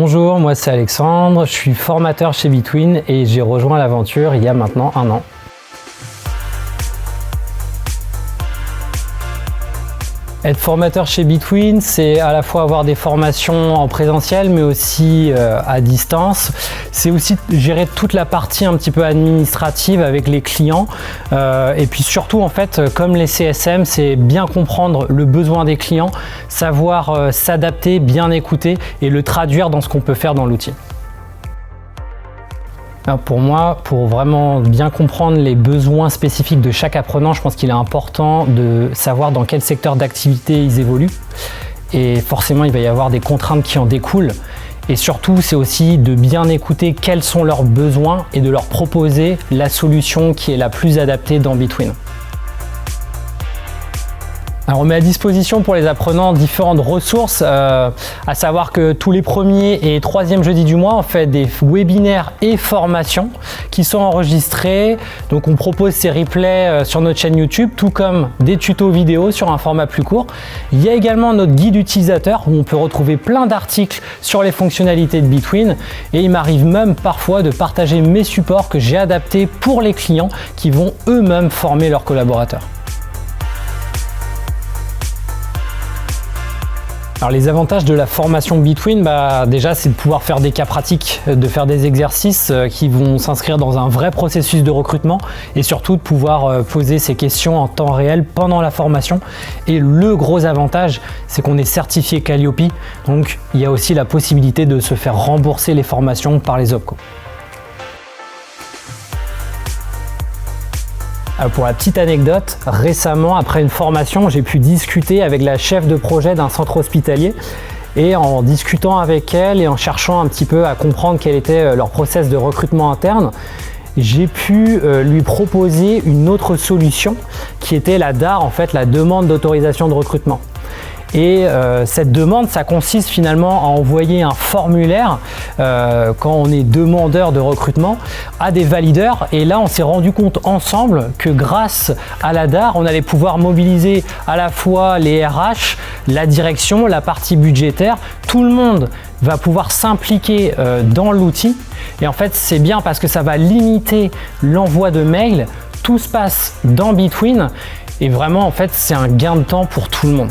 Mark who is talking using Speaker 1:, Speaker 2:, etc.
Speaker 1: Bonjour, moi c'est Alexandre, je suis formateur chez Between et j'ai rejoint l'aventure il y a maintenant 1 an. Être formateur chez Between, c'est à la fois avoir des formations en présentiel mais aussi à distance. C'est aussi gérer toute la partie un petit peu administrative avec les clients. Et puis surtout, en fait, comme les CSM, c'est bien comprendre le besoin des clients, savoir s'adapter, bien écouter et le traduire dans ce qu'on peut faire dans l'outil. Pour moi, pour vraiment bien comprendre les besoins spécifiques de chaque apprenant, je pense qu'il est important de savoir dans quel secteur d'activité ils évoluent. Et forcément, il va y avoir des contraintes qui en découlent. Et surtout, c'est aussi de bien écouter quels sont leurs besoins et de leur proposer la solution qui est la plus adaptée dans Between. Alors on met à disposition pour les apprenants différentes ressources, à savoir que tous les premiers et troisièmes jeudis du mois, on fait des webinaires et formations qui sont enregistrés. Donc on propose ces replays sur notre chaîne YouTube, tout comme des tutos vidéo sur un format plus court. Il y a également notre guide utilisateur où on peut retrouver plein d'articles sur les fonctionnalités de Between. Et il m'arrive même parfois de partager mes supports que j'ai adaptés pour les clients qui vont eux-mêmes former leurs collaborateurs. Alors les avantages de la formation Between, déjà c'est de pouvoir faire des cas pratiques, de faire des exercices qui vont s'inscrire dans un vrai processus de recrutement et surtout de pouvoir poser ces questions en temps réel pendant la formation. Et le gros avantage, c'est qu'on est certifié Calliope, donc il y a aussi la possibilité de se faire rembourser les formations par les OPCO. Pour la petite anecdote, récemment, après une formation, j'ai pu discuter avec la chef de projet d'un centre hospitalier et en discutant avec elle et en cherchant un petit peu à comprendre quel était leur process de recrutement interne, j'ai pu lui proposer une autre solution qui était la DAR, en fait, la demande d'autorisation de recrutement. Et cette demande, ça consiste finalement à envoyer un formulaire quand on est demandeur de recrutement à des valideurs. Et là, on s'est rendu compte ensemble que grâce à la DAR, on allait pouvoir mobiliser à la fois les RH, la direction, la partie budgétaire. Tout le monde va pouvoir s'impliquer dans l'outil. Et en fait, c'est bien parce que ça va limiter l'envoi de mails. Tout se passe dans Between. Et vraiment, en fait, c'est un gain de temps pour tout le monde.